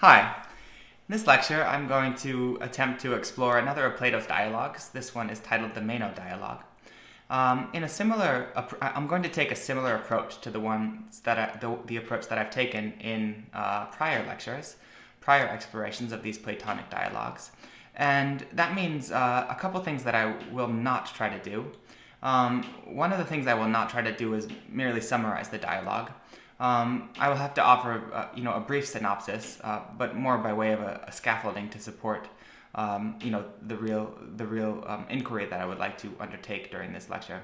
Hi. In this lecture, I'm going to attempt to explore another of Plato's dialogues. This one is titled the Mano Dialogue. I'm going to take a similar approach to the approach that I've taken in prior lectures, prior explorations of these Platonic dialogues, and that means a couple things that I will not try to do. One of the things I will not try to do is merely summarize the dialogue. I will have to offer, a brief synopsis, but more by way of a scaffolding to support, the real inquiry that I would like to undertake during this lecture.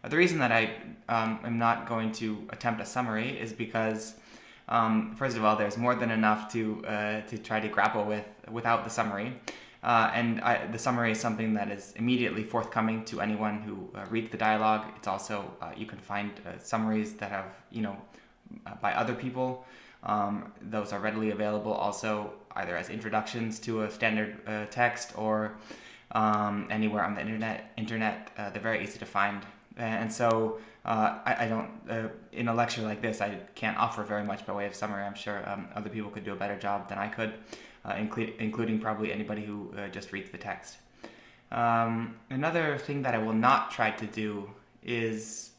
The reason that I am not going to attempt a summary is because, first of all, there's more than enough to try to grapple with without the summary. The summary is something that is immediately forthcoming to anyone who reads the dialogue. It's also, you can find summaries that have, by other people. Those are readily available also either as introductions to a standard text or anywhere on the internet. They're very easy to find. And so I don't, in a lecture like this, I can't offer very much by way of summary. I'm sure other people could do a better job than I could, including probably anybody who just reads the text. Another thing that I will not try to do is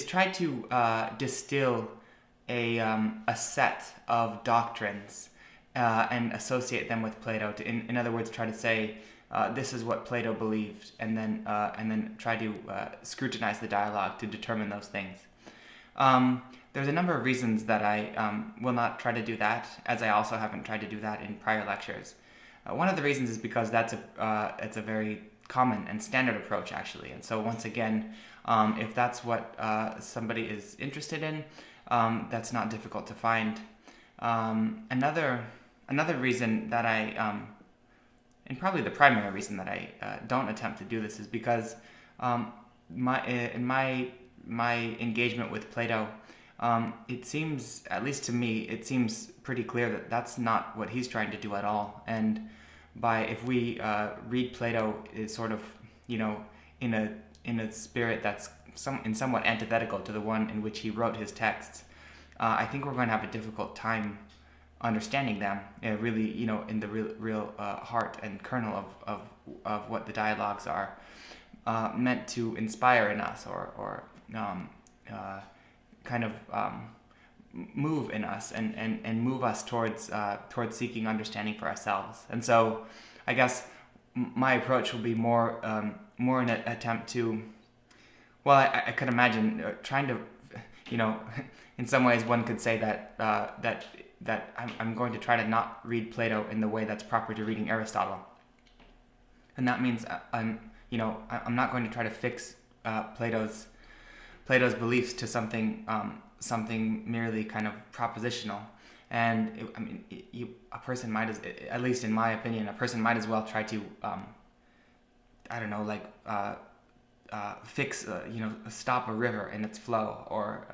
try to distill a set of doctrines and associate them with Plato. In other words, try to say this is what Plato believed, and then try to scrutinize the dialogue to determine those things. There's a number of reasons that I will not try to do that, as I also haven't tried to do that in prior lectures. One of the reasons is because it's a very common and standard approach, actually. And so once again, if that's what somebody is interested in, that's not difficult to find. Another reason that and probably the primary reason that I don't attempt to do this is because in my engagement with Plato, it seems, at least to me, it seems pretty clear that that's not what he's trying to do at all. And if we read Plato is sort of, in a spirit that's somewhat antithetical to the one in which he wrote his texts, I think we're going to have a difficult time understanding them, really, in the real heart and kernel of what the dialogues are meant to inspire in us, or kind of move in us and move us towards seeking understanding for ourselves. And so I guess my approach will be more in an attempt to, well, I could imagine trying to, in some ways one could say that I'm going to try to not read Plato in the way that's proper to reading Aristotle. And that means I'm not going to try to fix Plato's beliefs to something merely kind of propositional. And a person might, at least in my opinion, a person might as well try to, stop a river in its flow, or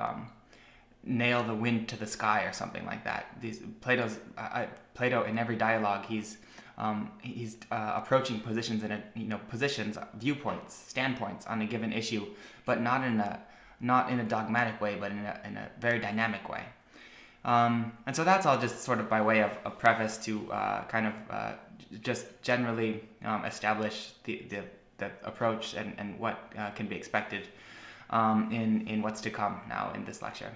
nail the wind to the sky, or something like that. Plato in every dialogue, he's approaching positions viewpoints, standpoints on a given issue, but not in a dogmatic way, but in a very dynamic way. And so that's all just sort of by way of a preface to just generally establish the approach and what can be expected in what's to come now in this lecture.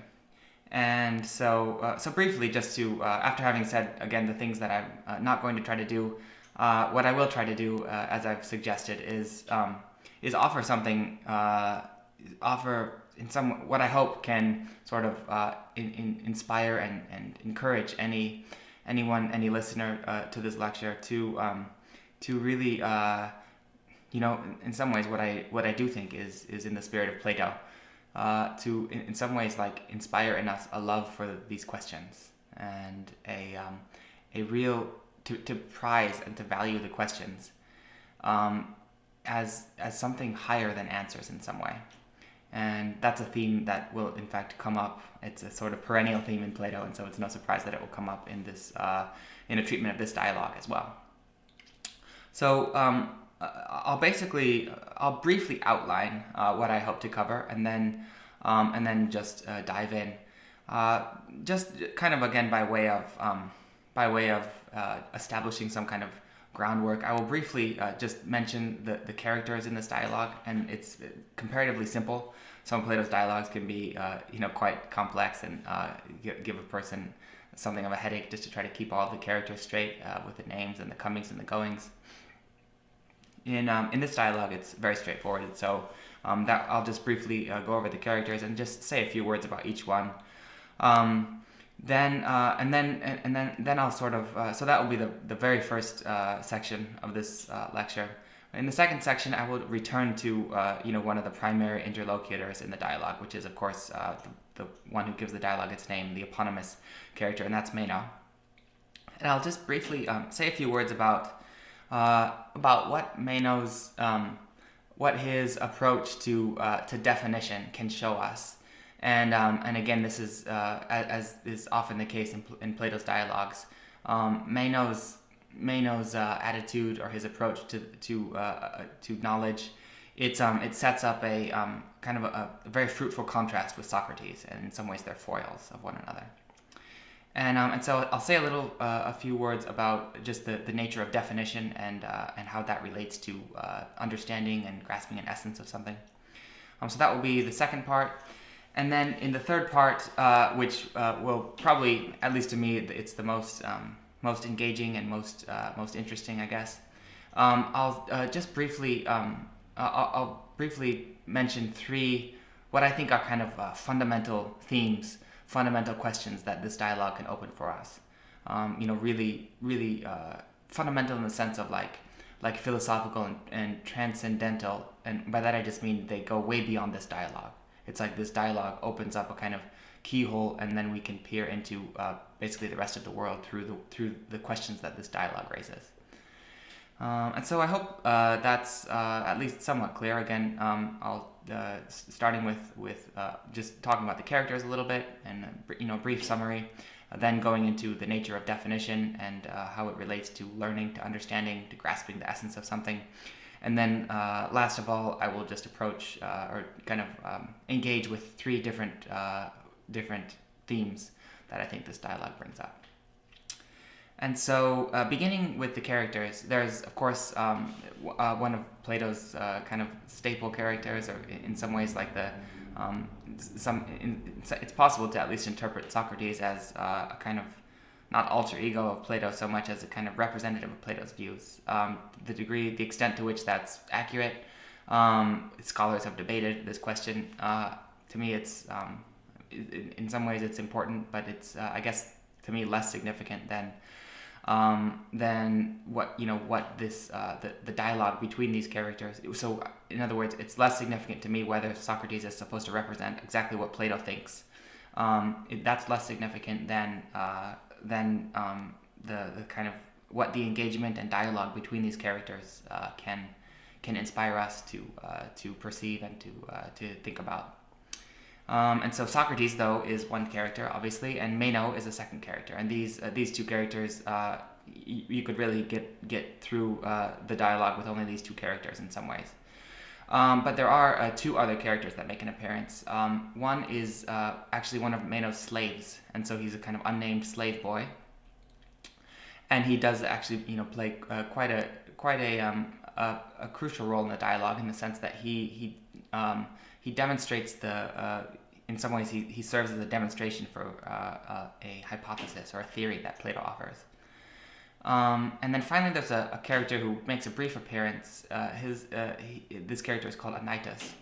And so briefly, just to, after having said, again, the things that I'm not going to try to do, what I will try to do, as I've suggested, is offer something, what I hope can sort of inspire and encourage any listener to this lecture to really, in some ways, what I do think is in the spirit of Plato. To in some ways inspire in us a love for these questions, and a real to prize and to value the questions as something higher than answers in some way. And that's a theme that will in fact come up. It's a sort of perennial theme in Plato, and so it's no surprise that it will come up in this in a treatment of this dialogue as well. So I'll briefly outline what I hope to cover, and then just dive in. Just kind of again by way of by way of establishing some kind of groundwork, I will briefly just mention the characters in this dialogue, and it's comparatively simple. Some of Plato's dialogues can be quite complex and give a person something of a headache just to try to keep all the characters straight with the names and the comings and the goings. In this dialogue, it's very straightforward. So that I'll just briefly go over the characters and just say a few words about each one. Then I'll sort of so that will be the very first section of this lecture. In the second section, I will return to one of the primary interlocutors in the dialogue, which is of course the one who gives the dialogue its name, the eponymous character, and that's Meno. And I'll just briefly say a few words about what Meno's what his approach to definition can show us. And again, this is as is often the case in Plato's dialogues. Meno's attitude or his approach to knowledge, it sets up a kind of a very fruitful contrast with Socrates, and in some ways they're foils of one another. And so I'll say a few words about just the nature of definition and how that relates to understanding and grasping an essence of something. So that will be the second part. And then in the third part, which will probably, at least to me, it's the most engaging and most interesting, I guess. I'll just briefly I'll briefly mention three what I think are kind of fundamental themes, fundamental questions that this dialogue can open for us. Really fundamental in the sense of like philosophical and transcendental, and by that I just mean they go way beyond this dialogue. It's like this dialogue opens up a kind of keyhole, and then we can peer into basically the rest of the world through the questions that this dialogue raises. And so I hope that's at least somewhat clear. Again, I'll starting with just talking about the characters a little bit and brief summary, then going into the nature of definition and how it relates to learning, to understanding, to grasping the essence of something. And then, last of all, I will just approach or kind of engage with three different themes that I think this dialogue brings up. And so, beginning with the characters, there's of course one of Plato's kind of staple characters, or in some ways like it's possible to at least interpret Socrates as a kind of not alter ego of Plato so much as a kind of representative of Plato's views. The extent to which that's accurate, scholars have debated this question. To me, it's in some ways it's important, but it's I guess to me less significant than what this the dialogue between these characters. So in other words, it's less significant to me whether Socrates is supposed to represent exactly what Plato thinks. That's less significant than the kind of what the engagement and dialogue between these characters can inspire us to perceive and to think about. And so Socrates, though, is one character, obviously, and Meno is a second character. And these two characters, you could really get through the dialogue with only these two characters in some ways. But there are two other characters that make an appearance. One is actually one of Meno's slaves, and so he's a kind of unnamed slave boy. And he does actually, play quite a crucial role in the dialogue, in the sense that he demonstrates in some ways he serves as a demonstration for a hypothesis or a theory that Plato offers. And then finally there's a character who makes a brief appearance. This character is called Anitus.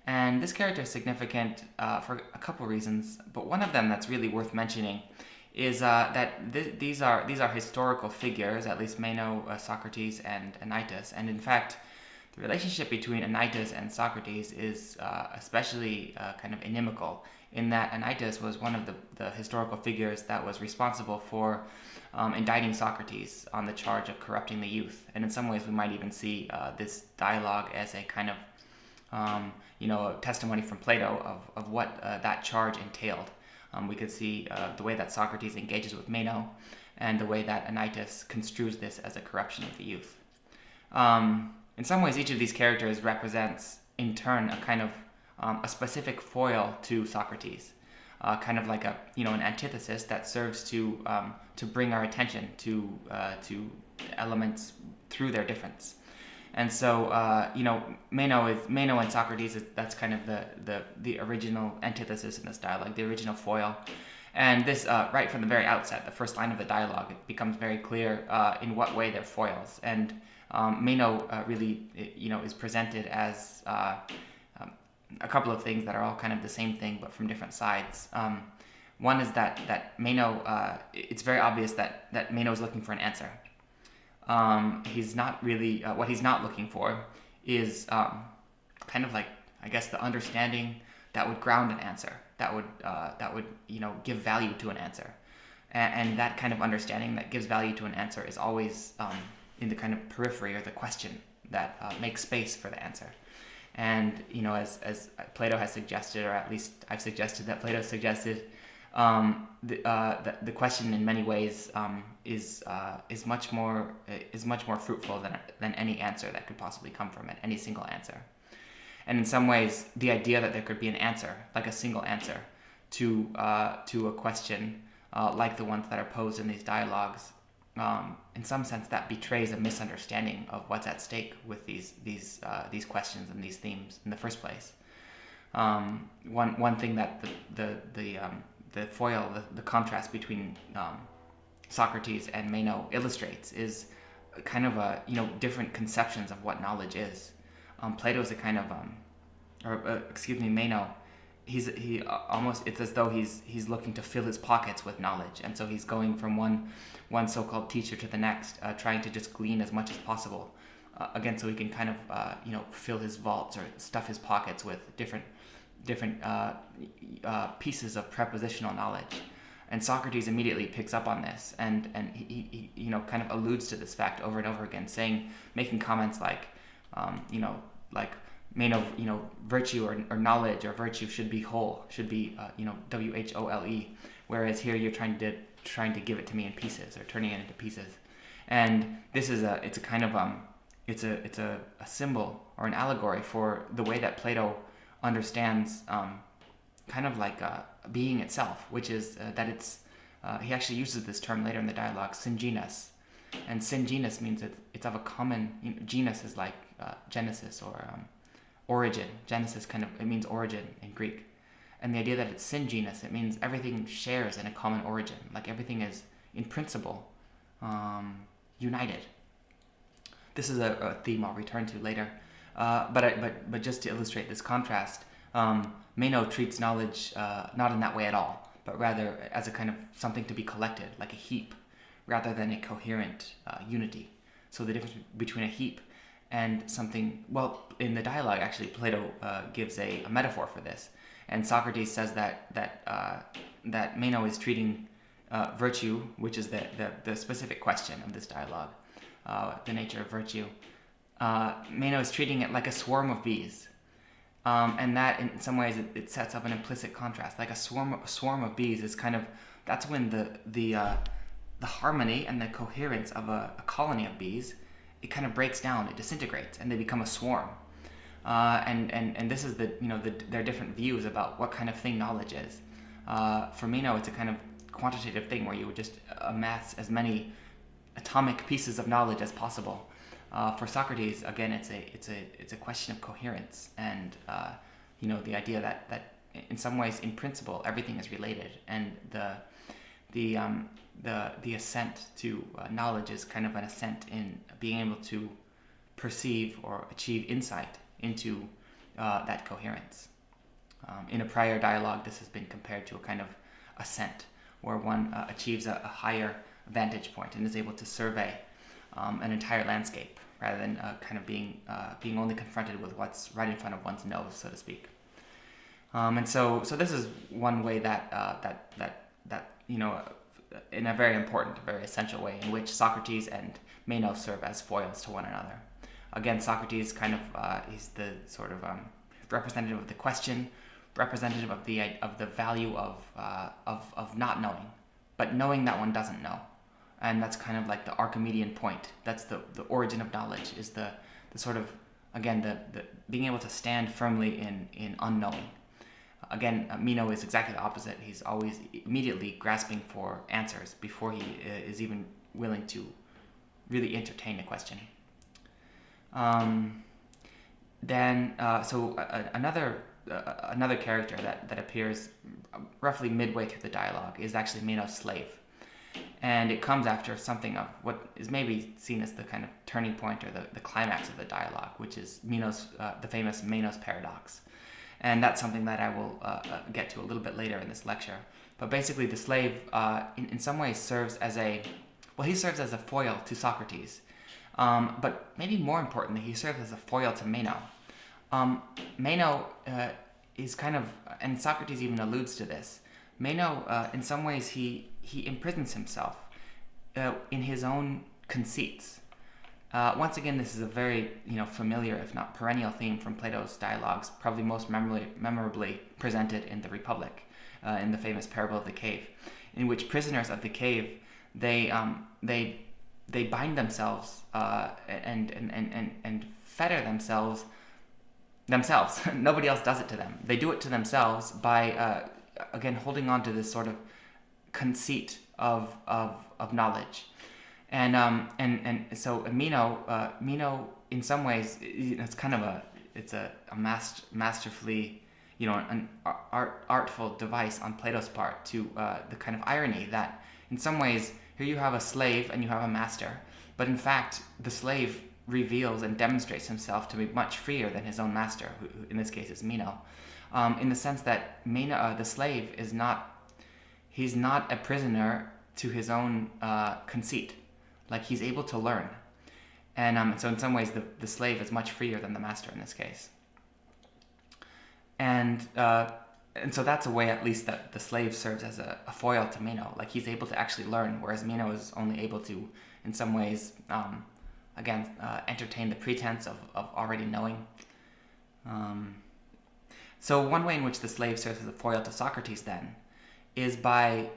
And this character is significant for a couple reasons, but one of them that's really worth mentioning is that these are historical figures, at least Meno, Socrates, and Anitus. And in fact, the relationship between Anitus and Socrates is especially kind of inimical, in that Anitus was one of the historical figures that was responsible for indicting Socrates on the charge of corrupting the youth. And in some ways we might even see this dialogue as a kind of a testimony from Plato of what that charge entailed. We could see the way that Socrates engages with Meno and the way that Anitus construes this as a corruption of the youth. In some ways, each of these characters represents, in turn, a kind of a specific foil to Socrates. kind of like an antithesis that serves to bring our attention to elements through their difference. And so, Meno and Socrates, that's kind of the original antithesis in this dialogue, the original foil. And this, right from the very outset, the first line of the dialogue, it becomes very clear in what way they're foils. And Meno really, is presented as a couple of things that are all kind of the same thing, but from different sides. One is that Meno, it's very obvious that Meno is looking for an answer. He's not really, what he's not looking for is kind of like, I guess, the understanding that would ground an answer, that would give value to an answer. And that kind of understanding that gives value to an answer is always in the kind of periphery or the question that makes space for the answer. And, as Plato has suggested, or at least I've suggested that Plato suggested, the question in many ways is much more fruitful than any answer that could possibly come from it, any single answer. And in some ways, the idea that there could be an answer, like a single answer, to a question like the ones that are posed in these dialogues, in some sense, that betrays a misunderstanding of what's at stake with these questions and these themes in the first place. One thing that the foil, the contrast between Socrates and Meno illustrates is kind of different conceptions of what knowledge is. Plato's a kind of, Meno, he almost, it's as though he's looking to fill his pockets with knowledge, and so he's going from one so-called teacher to the next, trying to just glean as much as possible, again, so he can kind of fill his vaults or stuff his pockets with different pieces of prepositional knowledge. And Socrates immediately picks up on this, and he kind of alludes to this fact over and over again, making comments like, Meno, virtue or knowledge or virtue should be whole, should be WHOLE, whereas here you're trying to give it to me in pieces or turning it into pieces. And this is a symbol or an allegory for the way that Plato understands kind of like being itself, which is that it's he actually uses this term later in the dialogue, syngenous. And syngenous means it's of a common, genus is like Genesis or origin. Genesis it means origin in Greek. And the idea that it's syngenous, it means everything shares in a common origin, like everything is in principle united. This is a theme I'll return to later. But just to illustrate this contrast, Meno treats knowledge not in that way at all, but rather as a kind of something to be collected, like a heap, rather than a coherent unity. So the difference between a heap and something, well, in the dialogue, actually, Plato gives a metaphor for this, and Socrates says that Meno is treating virtue, which is the specific question of this dialogue, the nature of virtue. Meno is treating it like a swarm of bees, and that in some ways it sets up an implicit contrast. Like a swarm of bees is kind of, that's when the harmony and the coherence of a colony of bees, it kind of breaks down, it disintegrates, and they become a swarm. And this is their different views about what kind of thing knowledge is. For Meno, it's a kind of quantitative thing where you would just amass as many atomic pieces of knowledge as possible. For Socrates, again, it's a question of coherence, and the idea that in some ways, in principle, everything is related, and the ascent to knowledge is kind of an ascent in being able to perceive or achieve insight into that coherence. In a prior dialogue, this has been compared to a kind of ascent, where one achieves a higher vantage point and is able to survey an entire landscape, rather than kind of being only confronted with what's right in front of one's nose, so to speak. And so this is one way that in a very important, very essential way, in which Socrates and Meno serve as foils to one another. Again, Socrates kind of he's the sort of representative of the question, representative of the value of not knowing, but knowing that one doesn't know. And that's kind of like the Archimedean point. That's the origin of knowledge, is the sort of, again, the being able to stand firmly in unknowing. Again, Meno is exactly the opposite. He's always immediately grasping for answers before he is even willing to really entertain a question. Another character that appears roughly midway through the dialogue is actually Meno's slave. And it comes after something of what is maybe seen as the kind of turning point or the climax of the dialogue, which is the famous Manos Paradox. And that's something that I will get to a little bit later in this lecture. But basically the slave in some ways serves as a foil to Socrates. But maybe more importantly, he serves as a foil to Meno. Meno is kind of, and Socrates even alludes to this, Meno, in some ways, he imprisons himself in his own conceits. Once again, this is a very familiar, if not perennial, theme from Plato's dialogues, probably most memorably presented in the Republic, in the famous parable of the cave, in which prisoners of the cave they bind themselves and fetter themselves. Nobody else does it to them. They do it to themselves by again holding on to this sort of conceit of knowledge, and so Meno in some ways it's kind of a masterfully an artful device on Plato's part to the kind of irony that in some ways here you have a slave and you have a master, but in fact the slave reveals and demonstrates himself to be much freer than his own master, who in this case is Meno, in the sense that Meno, the slave, he's not a prisoner to his own conceit. Like, he's able to learn. And so in some ways the slave is much freer than the master in this case. And so that's a way at least that the slave serves as a foil to Meno. Like, he's able to actually learn, whereas Meno is only able to, in some ways, entertain the pretense of already knowing. So one way in which the slave serves as a foil to Socrates then is by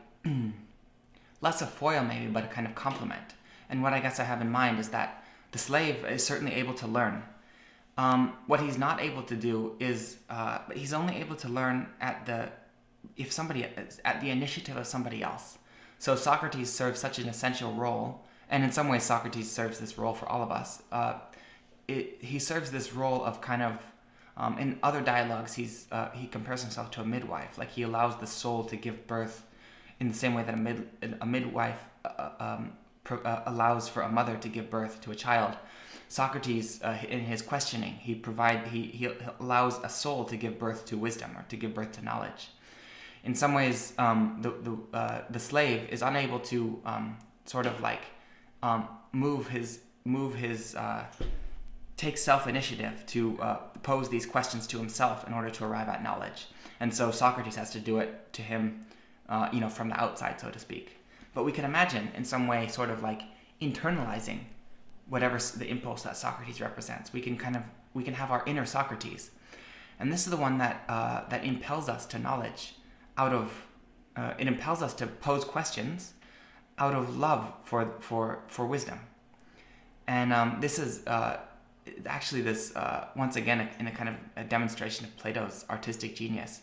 less a foil maybe, but a kind of complement. And what I guess I have in mind is that the slave is certainly able to learn. What he's not able to do is he's only able to learn at the initiative of somebody else. So Socrates serves such an essential role. And in some ways, Socrates serves this role for all of us. He serves this role of kind of, in other dialogues, he compares himself to a midwife. Like, he allows the soul to give birth in the same way that a midwife allows for a mother to give birth to a child. Socrates, in his questioning, he allows a soul to give birth to wisdom, or to give birth to knowledge. In some ways, the slave is unable to sort of like take self-initiative to pose these questions to himself in order to arrive at knowledge. And so Socrates has to do it to him, from the outside, so to speak. But we can imagine in some way sort of like internalizing whatever the impulse that Socrates represents. We can have our inner Socrates. And this is the one that impels us to knowledge it impels us to pose questions out of love for wisdom. And this is actually this once again in a kind of a demonstration of Plato's artistic genius.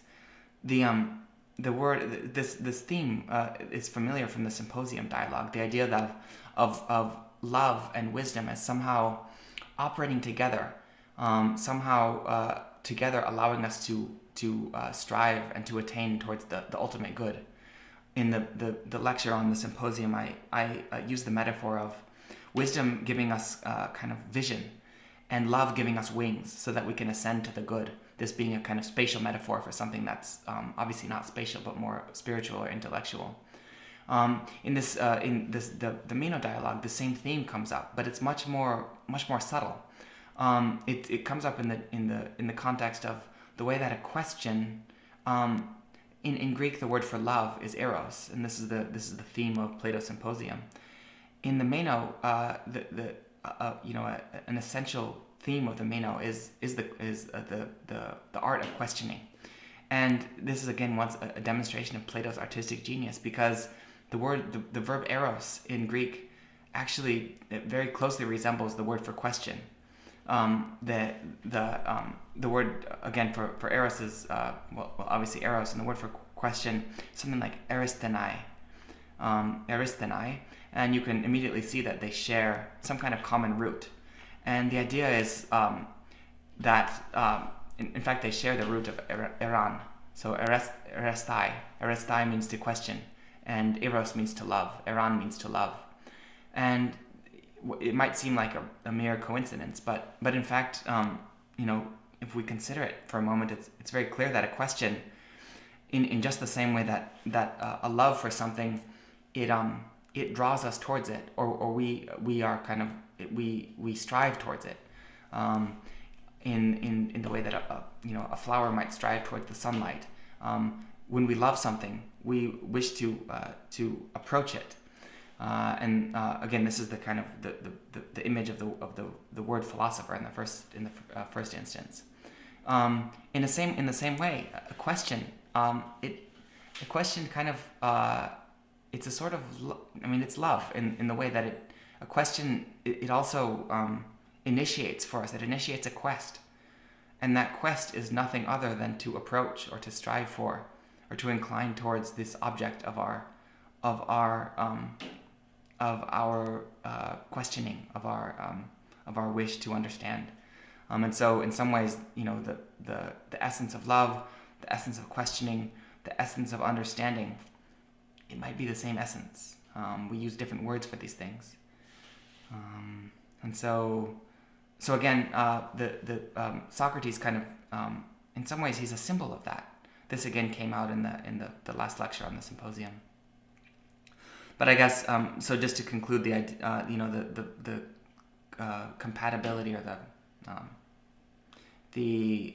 The word this theme is familiar from the Symposium dialogue. The idea of love and wisdom as somehow operating together, together allowing us to strive and to attain towards the ultimate good. In the lecture on the Symposium, I use the metaphor of wisdom giving us kind of vision, and love giving us wings so that we can ascend to the good. This being a kind of spatial metaphor for something that's obviously not spatial but more spiritual or intellectual. In the Meno dialogue, the same theme comes up, but it's much more subtle. It comes up in the context of the way that a question. In Greek, the word for love is eros, and this is the theme of Plato's Symposium. In the Meno, an essential theme of the Meno is the art of questioning, and this is again once a demonstration of Plato's artistic genius, because the verb eros in Greek actually very closely resembles the word for question. the word again for eros is obviously eros, and the word for question something like eristheni, and you can immediately see that they share some kind of common root, and the idea is that in fact they share the root of eran. So erestai means to question, and eros means to love, eran means to love, and it might seem like a mere coincidence, but in fact, if we consider it for a moment, it's very clear that a question, in just the same way that a love for something, it draws us towards it, or we are kind of we strive towards it, in the way that a flower might strive towards the sunlight. When we love something, we wish to approach it. Again, this is the kind of the image of the word philosopher in the first instance. In the same way, a question kind of it's a sort of it's love in the way that a question it also initiates for us. It initiates a quest, and that quest is nothing other than to approach or to strive for or to incline towards this object of our questioning, of our wish to understand, and so in some ways, the essence of love, the essence of questioning, the essence of understanding, it might be the same essence. We use different words for these things, and so again, the Socrates kind of in some ways he's a symbol of that. This again came out in the last lecture on the symposium. But I guess so. Just to conclude, the compatibility or the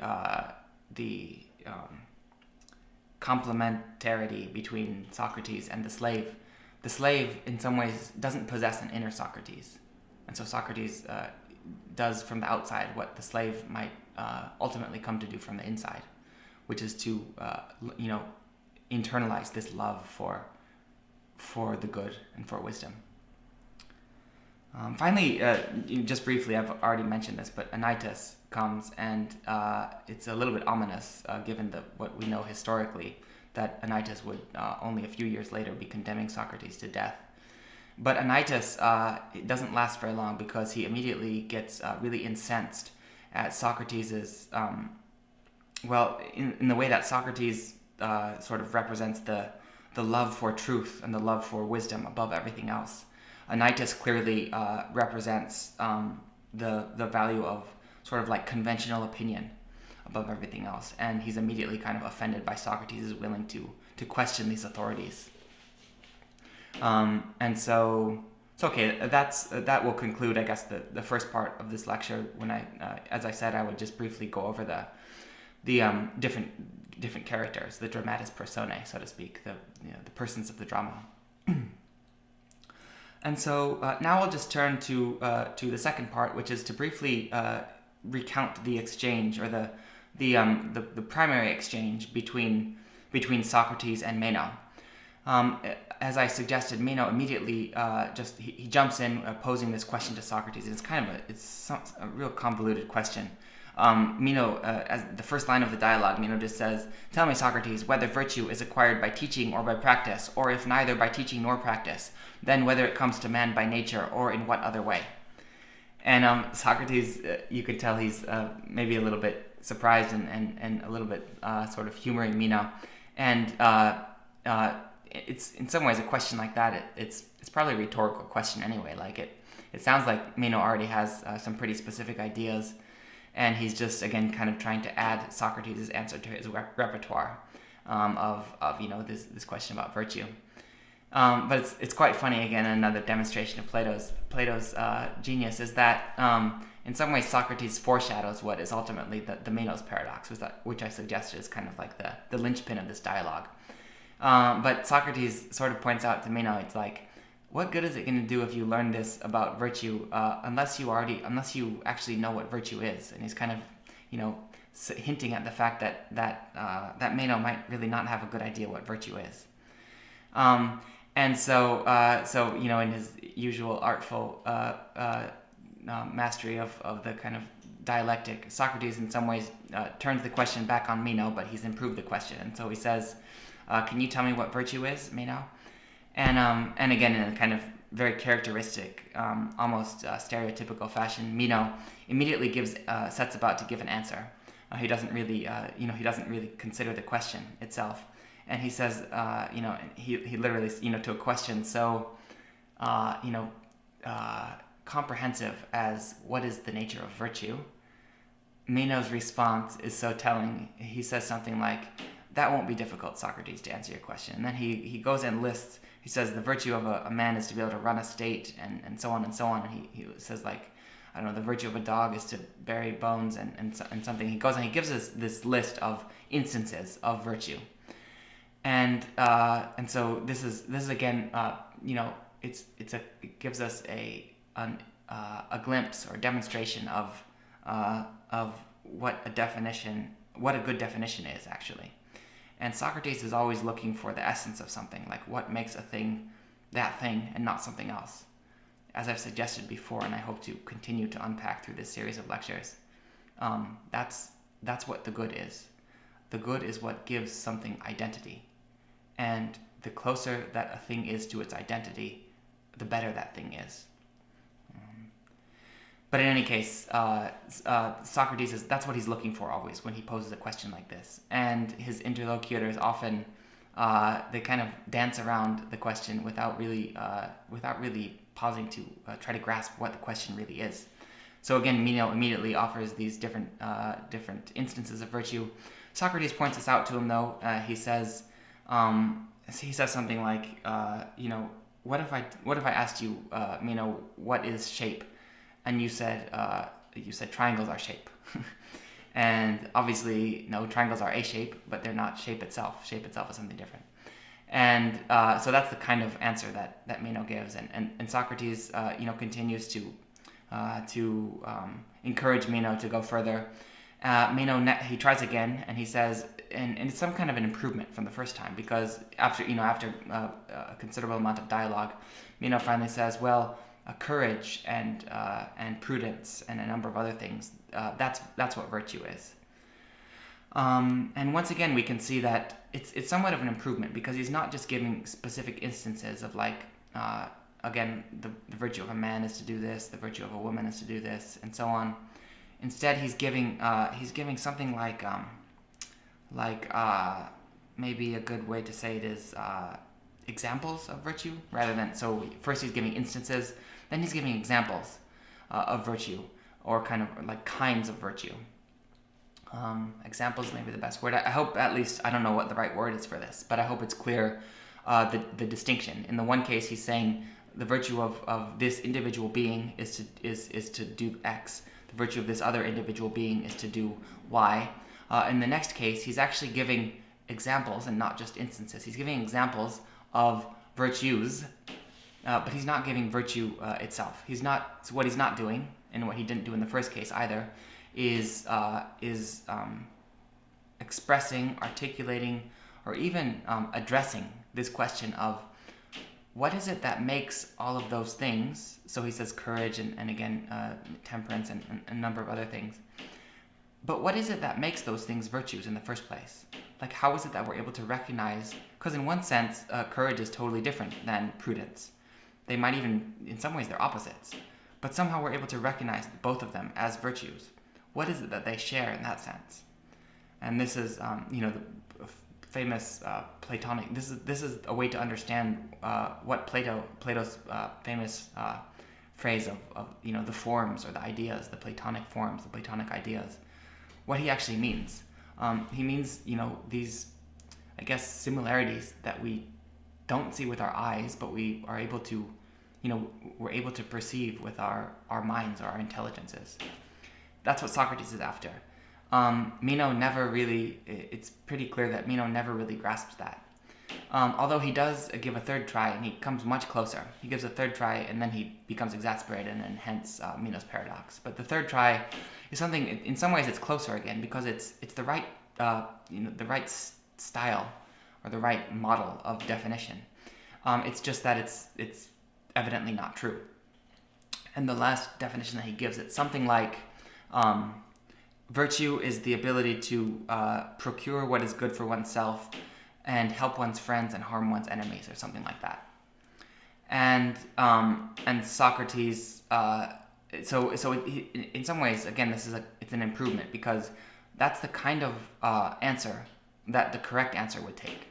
complementarity between Socrates and the slave. The slave, in some ways, doesn't possess an inner Socrates, and so Socrates does from the outside what the slave might ultimately come to do from the inside, which is to internalize this love for the good and for wisdom. Finally, just briefly, I've already mentioned this, but Anitus comes, and it's a little bit ominous given what we know historically, that Anitus would only a few years later be condemning Socrates to death. But Anitus, it doesn't last very long, because he immediately gets really incensed at Socrates's, in the way that Socrates sort of represents the love for truth and the love for wisdom above everything else. Anitus clearly represents the value of sort of like conventional opinion above everything else, and he's immediately kind of offended by Socrates is willing to question these authorities. And so okay, that will conclude, I guess, the first part of this lecture. When as I said, I would just briefly go over the different characters, the dramatis personae, so to speak, the persons of the drama. And so now I'll just turn to the second part, which is to briefly recount the exchange, or the primary exchange between Socrates and Meno. As I suggested, Meno immediately he jumps in posing this question to Socrates. It's a real convoluted question. Meno, as the first line of the dialogue, Meno just says, "Tell me, Socrates, whether virtue is acquired by teaching or by practice, or if neither by teaching nor practice, then whether it comes to man by nature, or in what other way." And Socrates, you could tell he's maybe a little bit surprised and a little bit sort of humoring Meno. And it's in some ways a question like that. It's probably a rhetorical question anyway. Like it sounds like Meno already has some pretty specific ideas, and he's just again kind of trying to add Socrates' answer to his repertoire of this question about virtue. But it's quite funny. Again, another demonstration of Plato's genius is that in some ways Socrates foreshadows what is ultimately the Manos Paradox, which I suggested is kind of like the linchpin of this dialogue. But Socrates sort of points out to Meno, it's like, what good is it going to do if you learn this about virtue unless you actually know what virtue is? And he's kind of hinting at the fact that Meno might really not have a good idea what virtue is. And so in his usual artful mastery of the kind of dialectic, Socrates in some ways turns the question back on Meno, but he's improved the question. And so he says, can you tell me what virtue is, Meno? And again, in a kind of very characteristic, almost stereotypical fashion, Meno immediately sets about to give an answer. He doesn't really, he doesn't really consider the question itself. And he says, he literally, to a question so, comprehensive as what is the nature of virtue, Meno's response is so telling. He says something like, that won't be difficult, Socrates, to answer your question. And then he goes and lists, he says the virtue of a man is to be able to run a state and so on and so on. And he says, like, I don't know, the virtue of a dog is to bury bones and something. He goes and he gives us this list of instances of virtue. And so this is again, it gives us a glimpse or demonstration of what a good definition is actually. And Socrates is always looking for the essence of something, like what makes a thing that thing and not something else. As I've suggested before, and I hope to continue to unpack through this series of lectures, that's what the good is. The good is what gives something identity. And the closer that a thing is to its identity, the better that thing is. But in any case, Socrates that's what he's looking for always when he poses a question like this. And his interlocutors often, they kind of dance around the question without really pausing to try to grasp what the question really is. So again, Meno immediately offers these different instances of virtue. Socrates points this out to him, though. He says something like, what if I asked you, Meno, what is shape? And you said triangles are shape. And obviously, no, triangles are a shape, but they're not shape itself. Shape itself is something different. And so that's the kind of answer that Meno gives. And Socrates, continues to encourage Meno to go further. Meno, he tries again, and he says, and it's some kind of an improvement from the first time, because after a considerable amount of dialogue, Meno finally says, well, courage and prudence and a number of other things, that's what virtue is. And once again, we can see that it's somewhat of an improvement, because he's not just giving specific instances of again, the virtue of a man is to do this, the virtue of a woman is to do this, and so on. Instead, he's giving something like maybe a good way to say it is examples of virtue, rather than, so first he's giving instances, then he's giving examples of virtue, or kind of like kinds of virtue. Examples may be the best word. I hope, at least, I don't know what the right word is for this, but I hope it's clear the distinction. In the one case, he's saying the virtue of this individual being is to do X. The virtue of this other individual being is to do Y. In the next case, he's actually giving examples and not just instances. He's giving examples of virtues, but he's not giving virtue itself. So what he's not doing, and what he didn't do in the first case either, is expressing, articulating, or even addressing this question of what is it that makes all of those things. So he says courage and again temperance and a number of other things. But what is it that makes those things virtues in the first place? Like, how is it that we're able to recognize? Because in one sense, courage is totally different than prudence. They might even, in some ways, they're opposites. But somehow we're able to recognize both of them as virtues. What is it that they share in that sense? And this is, the famous Platonic. This is a way to understand what Plato's famous phrase of the forms or the ideas, the Platonic forms, the Platonic ideas. What he actually means. He means, these, I guess, similarities that we don't see with our eyes, but we are able to, we're able to perceive with our minds or our intelligences. That's what Socrates is after. Meno never really, it's pretty clear that Meno never really grasps that. Although he does give a third try, and he comes much closer. He gives a third try, and then he becomes exasperated, and hence Manos Paradox. But the third try is something, in some ways it's closer again, because it's the right, the right style, or the right model of definition. It's just that it's evidently not true. And the last definition that he gives, it's something like, Virtue is the ability to procure what is good for oneself and help one's friends and harm one's enemies, or something like that. And Socrates, in some ways, again, it's an improvement, because that's the kind of answer that the correct answer would take.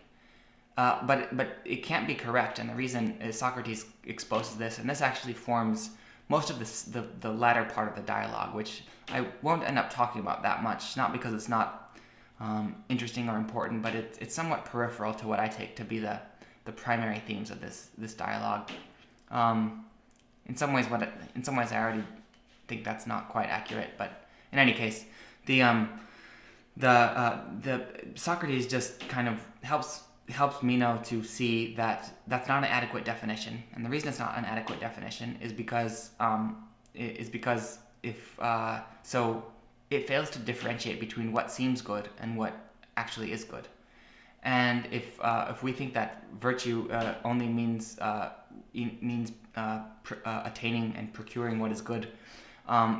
But it can't be correct, and the reason is Socrates exposes this, and this actually forms most of the latter part of the dialogue, which I won't end up talking about that much, not because it's not interesting or important, but it's somewhat peripheral to what I take to be the primary themes of this dialogue. In some ways, I already think that's not quite accurate, but in any case, the Socrates just kind of helps Meno to see that that's not an adequate definition, and the reason it's not an adequate definition is because if it fails to differentiate between what seems good and what actually is good. And if we think that virtue only means attaining and procuring what is good,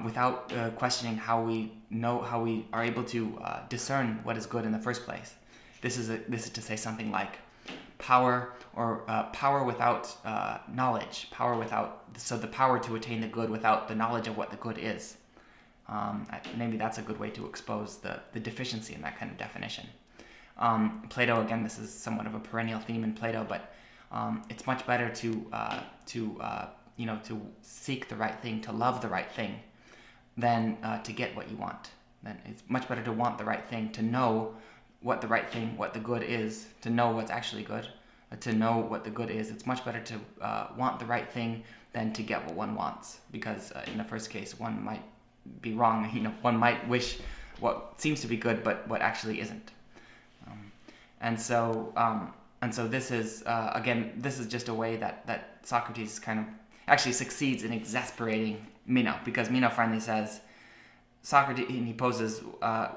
without questioning how we are able to discern what is good in the first place, this is to say something like power, or power without knowledge, the power to attain the good without the knowledge of what the good is. Maybe that's a good way to expose the deficiency in that kind of definition. Plato, again, this is somewhat of a perennial theme in Plato, but it's much better to seek the right thing, to love the right thing, than to get what you want. Then it's much better to want the right thing, to know what the right thing, what the good is, to know what's actually good, to know what the good is. It's much better to want the right thing than to get what one wants, because in the first case, one might be wrong. One might wish what seems to be good, but what actually isn't. And so this is this is just a way that Socrates kind of actually succeeds in exasperating Meno, because Meno finally says, Socrates, and he poses,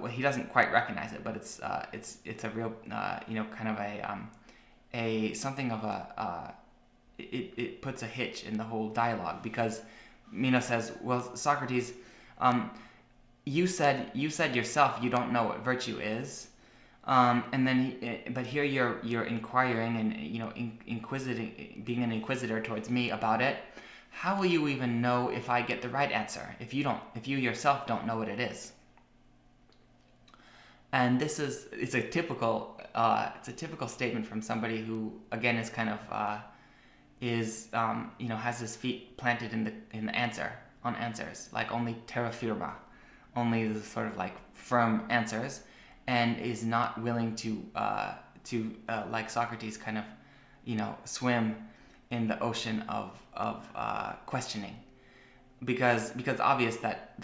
he doesn't quite recognize it, but it's a real kind of a something of a it puts a hitch in the whole dialogue, because Meno says, well, Socrates, you said yourself you don't know what virtue is, and then but here you're inquiring and being an inquisitor towards me about it. How will you even know if I get the right answer if you yourself don't know what it is? And it's a typical statement from somebody who, again, is kind of has his feet planted in the answers, like only terra firma, only the sort of like firm answers, and is not willing to like Socrates, kind of swim in the ocean of questioning, because obvious that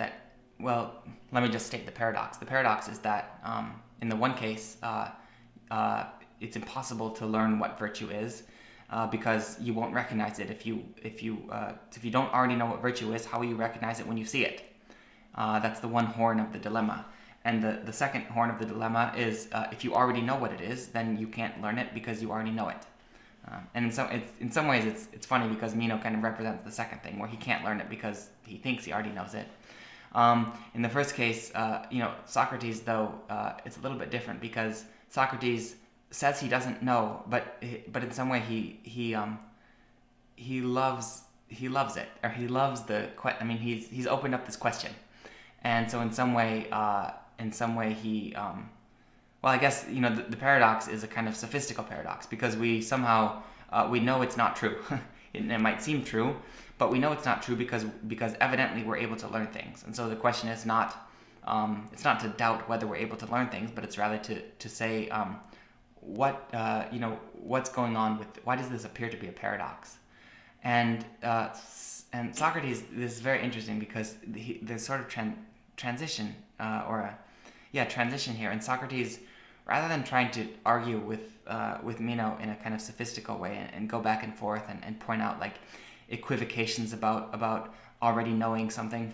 well, let me just state the paradox. The paradox is that in the one case, it's impossible to learn what virtue is, because you won't recognize it if you don't already know what virtue is. How will you recognize it when you see it? That's the one horn of the dilemma. And the second horn of the dilemma is if you already know what it is, then you can't learn it because you already know it. And in some ways it's funny, because Meno kind of represents the second thing, where he can't learn it because he thinks he already knows it. In the first case, Socrates, though, it's a little bit different, because Socrates says he doesn't know, but in some way he loves it, or he loves he's opened up this question, and so in some way he well, I guess the paradox is a kind of sophistical paradox, because we somehow we know it's not true. It might seem true, but we know it's not true because evidently we're able to learn things. And so the question is not it's not to doubt whether we're able to learn things, but it's rather to say what's going on with, why does this appear to be a paradox? And Socrates, this is very interesting, because there's sort of transition here, and Socrates, rather than trying to argue with Meno in a kind of sophistical way and go back and forth and point out like equivocations about already knowing something,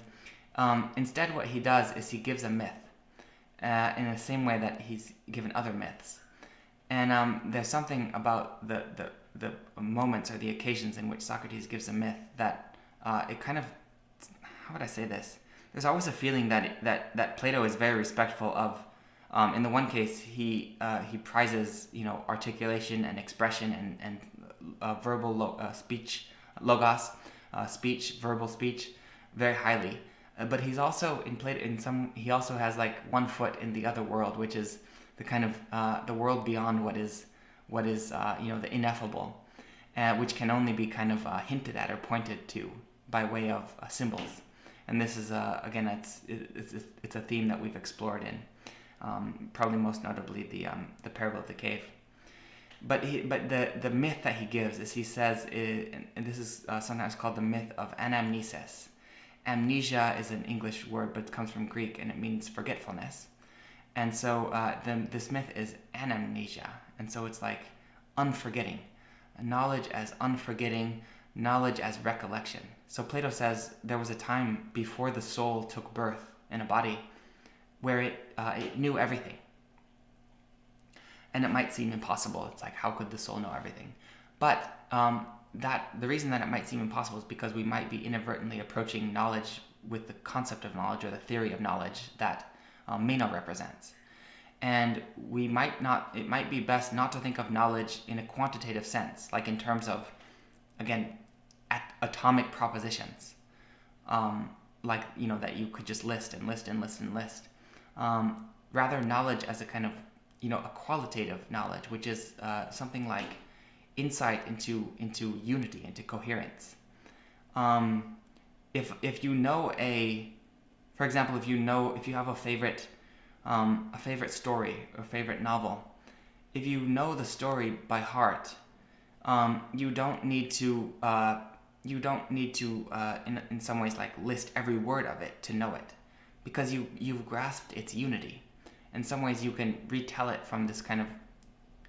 instead what he does is he gives a myth in the same way that he's given other myths. And there's something about the moments or the occasions in which Socrates gives a myth that it kind of, how would I say this? there's always a feeling that Plato is very respectful of. In the one case, he prizes articulation and expression and verbal speech, logos, speech, verbal speech, very highly. But he's also he also has like one foot in the other world, which is the kind of the world beyond what is the ineffable, which can only be kind of hinted at or pointed to by way of symbols. And this is again, it's a theme that we've explored in probably most notably the parable of the cave. But the myth that he gives is, he says, and this is sometimes called the myth of anamnesis. Amnesia is an English word, but it comes from Greek and it means forgetfulness. And so this myth is anamnesia, and so it's like unforgetting, knowledge as unforgetting, knowledge as recollection. So Plato says there was a time before the soul took birth in a body where it knew everything. And it might seem impossible. It's like, how could the soul know everything? But the reason that it might seem impossible is because we might be inadvertently approaching knowledge with the concept of knowledge or the theory of knowledge that Meno represents. And it might be best not to think of knowledge in a quantitative sense, like in terms of, again, atomic propositions, that you could just list and list and list and list. Rather, knowledge as a kind of, a qualitative knowledge, which is something like insight into unity, into coherence. If you know for example, if you have a favorite story or favorite novel, if you know the story by heart, you don't need to in some ways like list every word of it to know it, because you've grasped its unity. In some ways you can retell it from this kind of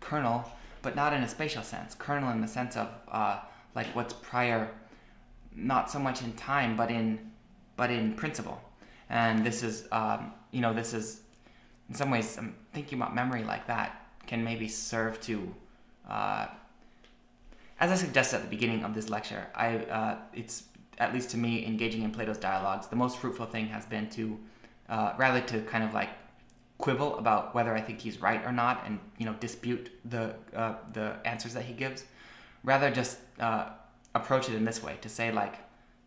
kernel, but not in a spatial sense. Kernel in the sense of like what's prior, not so much in time, but in principle. And this is this is in some ways, thinking about memory like that can maybe serve to, as I suggested at the beginning of this lecture, it's, at least to me, engaging in Plato's dialogues, the most fruitful thing has been to rather to kind of like quibble about whether I think he's right or not, and dispute the answers that he gives, rather just approach it in this way, to say like,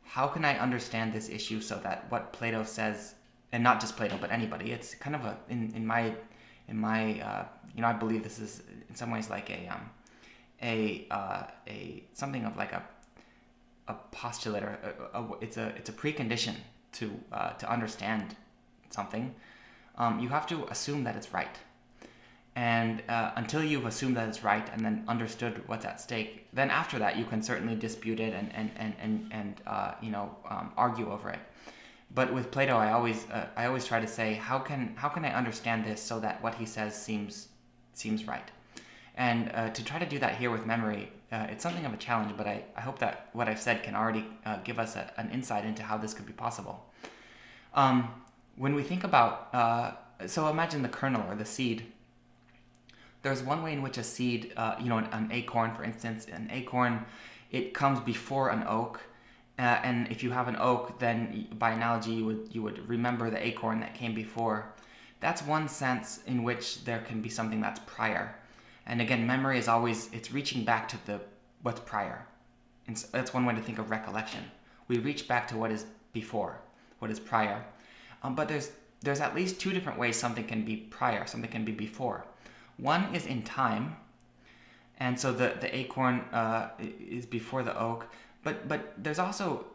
how can I understand this issue so that what Plato says, and not just Plato but anybody, it's kind of in my I believe this is in some ways like a something of like a postulate, or it's a precondition to understand something. You have to assume that it's right, and until you've assumed that it's right and then understood what's at stake, then after that you can certainly dispute it and argue over it. But with Plato, I always try to say, how can I understand this so that what he says seems right, and to try to do that here with memory, it's something of a challenge. But I hope that what I've said can already give us an insight into how this could be possible. When we think about, so imagine the kernel or the seed. There's one way in which a seed, an acorn, for instance, it comes before an oak. And if you have an oak, then by analogy, you would remember the acorn that came before. That's one sense in which there can be something that's prior. And again, memory is always, it's reaching back to what's prior. And so that's one way to think of recollection. We reach back to what is before, what is prior. But there's at least two different ways something can be prior, something can be before. One is in time, and so the acorn is before the oak. But there's also,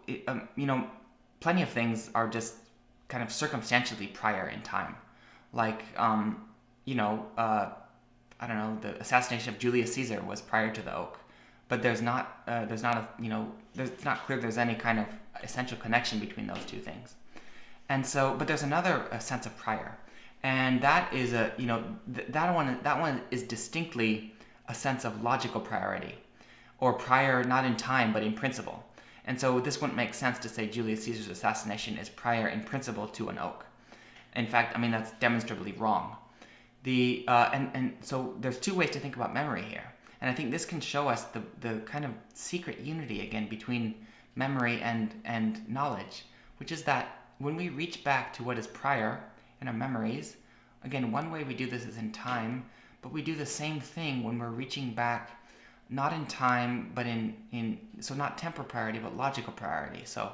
plenty of things are just kind of circumstantially prior in time. Like, I don't know, the assassination of Julius Caesar was prior to the oak. But it's not clear there's any kind of essential connection between those two things. And so, but there's another sense of prior. And that is that one is distinctly a sense of logical priority, or prior not in time but in principle. And so this wouldn't make sense to say Julius Caesar's assassination is prior in principle to an oak. In fact, that's demonstrably wrong. And so there's two ways to think about memory here. And I think this can show us the kind of secret unity again between memory and knowledge, which is that when we reach back to what is prior in our memories, again, one way we do this is in time, but we do the same thing when we're reaching back, not in time, but so not temporal priority, but logical priority. So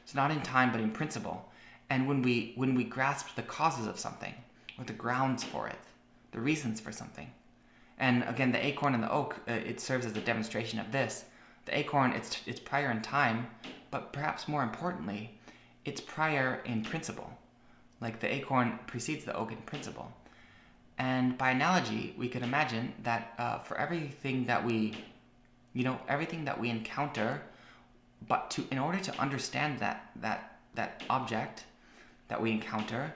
it's not in time, but in principle. And when we grasp the causes of something, or the grounds for it, the reasons for something. And again, the acorn and the oak, it serves as a demonstration of this. The acorn, it's prior in time, but perhaps more importantly, it's prior in principle. Like the acorn precedes the oak in principle. And by analogy, we could imagine that for everything that we encounter, but in order to understand that object that we encounter,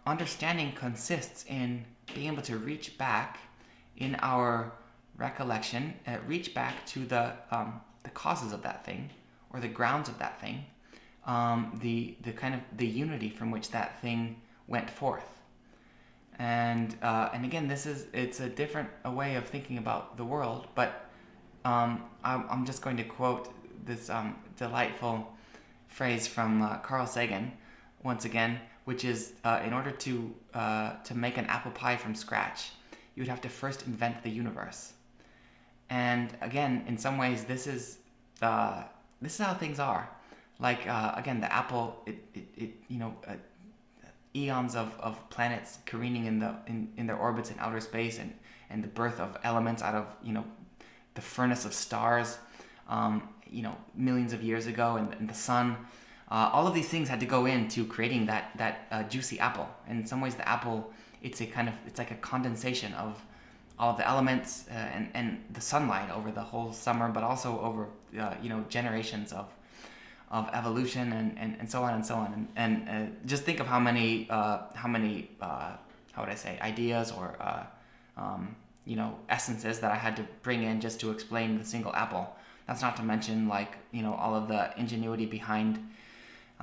understanding consists in being able to reach back in our recollection, reach back to the causes of that thing, or the grounds of that thing, the kind of the unity from which that thing went forth. And again, it's a different way of thinking about the world, but I'm just going to quote this delightful phrase from Carl Sagan once again, which is in order to make an apple pie from scratch, you would have to first invent the universe. And again, in some ways, this is how things are. Like again, the apple, eons of planets careening in their orbits in outer space, and the birth of elements out of the furnace of stars, millions of years ago, and the sun. All of these things had to go into creating that juicy apple. And in some ways, the apple, it's like a condensation of all of the elements and the sunlight over the whole summer, but also over generations of evolution and so on and so on. And just think of how many how would I say, ideas or essences that I had to bring in just to explain the single apple. That's not to mention all of the ingenuity behind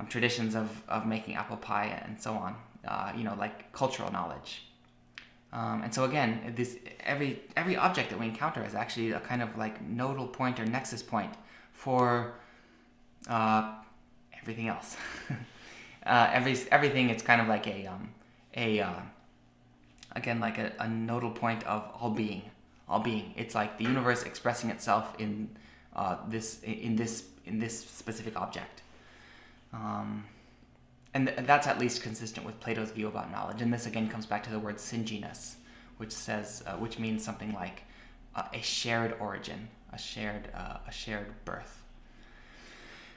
traditions of making apple pie and so on, like cultural knowledge. And so again, every object that we encounter is actually a kind of like nodal point or nexus point for everything else. Everything, it's kind of like a nodal point of all being. It's like the universe expressing itself in this specific object. And that's at least consistent with Plato's view about knowledge. And this again comes back to the word syngenous, which means something like a shared origin, a shared birth.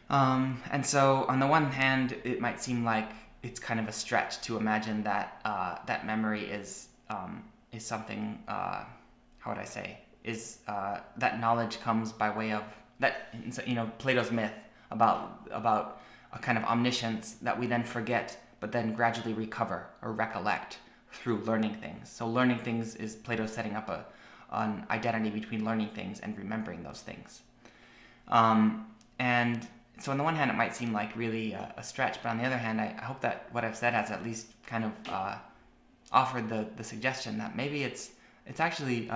And so, on the one hand, it might seem like it's kind of a stretch to imagine that that memory is something. How would I say? That knowledge comes by way of that. Plato's myth about a kind of omniscience that we then forget, but then gradually recover or recollect through learning things. So learning things is Plato setting up an identity between learning things and remembering those things. And so on the one hand, it might seem like really a stretch, but on the other hand, I hope that what I've said has at least kind of offered the suggestion that maybe it's actually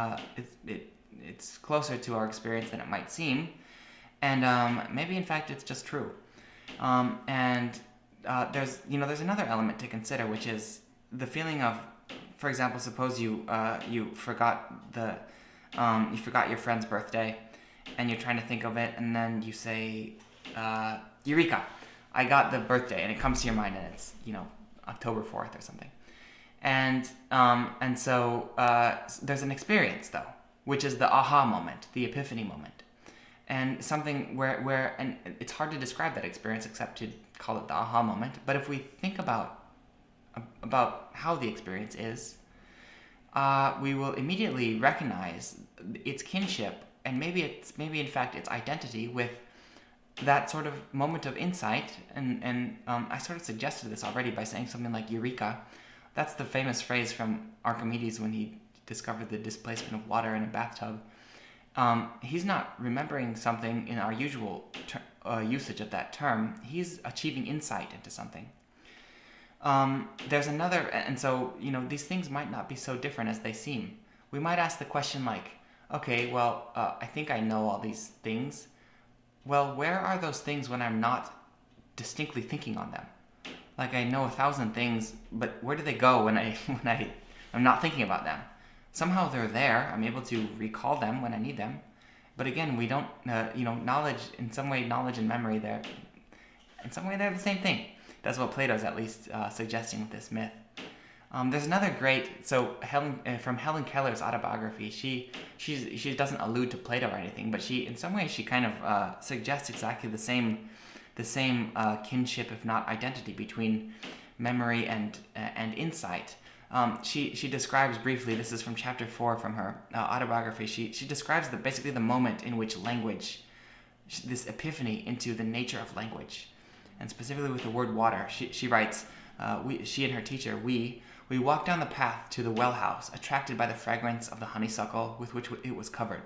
it's closer to our experience than it might seem, and maybe in fact it's just true. And there's another element to consider, which is the feeling of, for example, suppose you forgot your friend's birthday, and you're trying to think of it, and then you say, Eureka! I got the birthday, and it comes to your mind, and it's October 4th or something, and so there's an experience though, which is the aha moment, the epiphany moment. And something where and it's hard to describe that experience except to call it the aha moment. But if we think about how the experience is, we will immediately recognize its kinship and maybe in fact its identity with that sort of moment of insight. And I sort of suggested this already by saying something like Eureka. That's the famous phrase from Archimedes when he discovered the displacement of water in a bathtub. He's not remembering something in our usual usage of that term. He's achieving insight into something. There's another, and so, these things might not be so different as they seem. We might ask the question like, okay, well, I think I know all these things. Well, where are those things when I'm not distinctly thinking on them? like I know 1,000 things, but where do they go when I'm not thinking about them? Somehow they're there. I'm able to recall them when I need them. But again, we don't, knowledge, in some way, knowledge and memory, they're the same thing. That's what Plato's at least suggesting with this myth. There's another great, from Helen Keller's autobiography, she doesn't allude to Plato or anything, but in some ways she kind of suggests exactly the same kinship, if not identity, between memory and insight. She describes briefly, this is from chapter 4 from her autobiography, she describes basically the moment in which language, this epiphany into the nature of language, and specifically with the word water. She writes, she and her teacher, we walked down the path to the well house, attracted by the fragrance of the honeysuckle with which it was covered.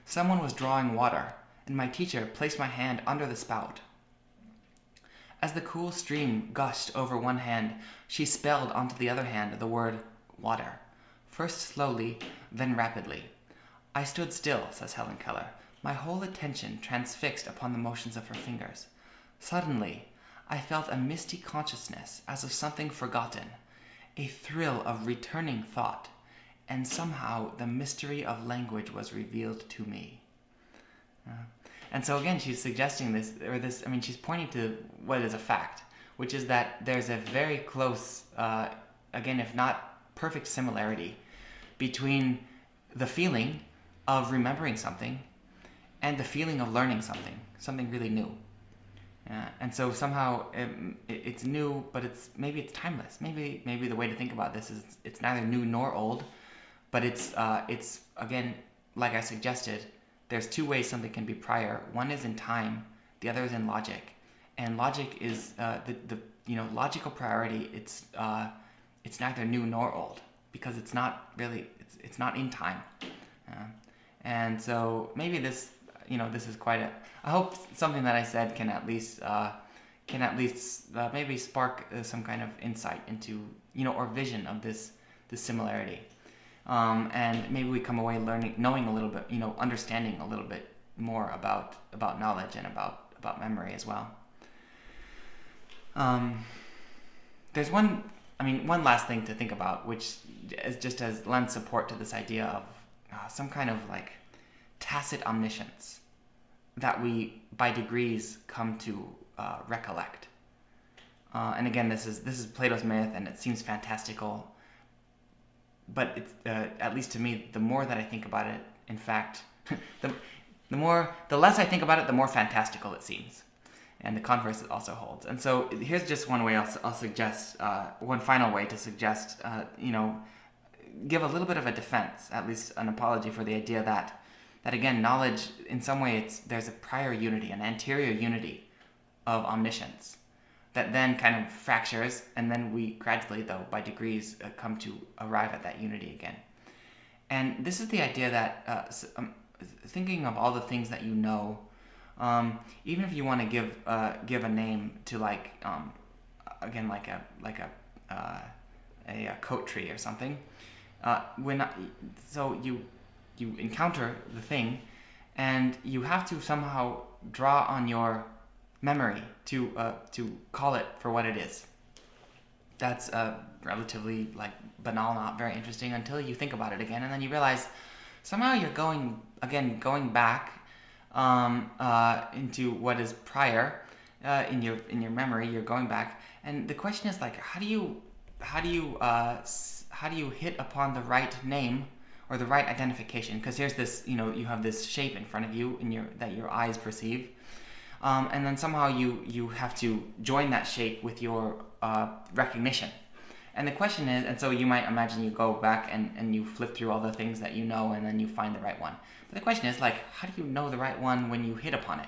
Someone was drawing water, and my teacher placed my hand under the spout. As the cool stream gushed over one hand, she spelled onto the other hand the word water, first slowly, then rapidly. I stood still, says Helen Keller, my whole attention transfixed upon the motions of her fingers. Suddenly, I felt a misty consciousness as of something forgotten, a thrill of returning thought, and somehow the mystery of language was revealed to me. And so again, she's suggesting she's pointing to what is a fact, which is that there's a very close, again, if not perfect similarity between the feeling of remembering something and the feeling of learning something really new. And so somehow it's new, but maybe it's timeless. Maybe the way to think about this is it's neither new nor old, but it's again, like I suggested, there's two ways something can be prior. One is in time, the other is in logic, and logic is the logical priority. It's neither new nor old because it's not really it's not in time, and so maybe this is quite a. I hope something that I said can at least maybe spark some kind of insight into or vision of this similarity, and maybe we come away knowing a little bit, understanding a little bit more about knowledge and about memory as well. There's one last thing to think about, which is just as lends support to this idea of some kind of like tacit omniscience that we, by degrees, come to recollect. And again, this is Plato's myth, and it seems fantastical. But it's at least to me, the more that I think about it, in fact, the less I think about it, the more fantastical it seems. And the converse also holds. And so here's just one way I'll suggest, one final way to suggest, give a little bit of a defense, at least an apology for the idea that again, knowledge, in some way, there's a prior unity, an anterior unity of omniscience that then kind of fractures, and then we gradually, though, by degrees, come to arrive at that unity again. And this is the idea that thinking of all the things that you know, even if you want to give a name to again, like a coat tree or something, you encounter the thing, and you have to somehow draw on your memory to call it for what it is. That's relatively banal, not very interesting until you think about it again, and then you realize somehow you're going back into what is prior in your memory. You're going back, and the question is how do you hit upon the right name or the right identification? Because here's this, you have this shape in front of you that your eyes perceive, and then somehow you have to join that shape with your recognition. And the question is, and so you might imagine you go back and you flip through all the things that you know, and then you find the right one. But the question is, how do you know the right one when you hit upon it?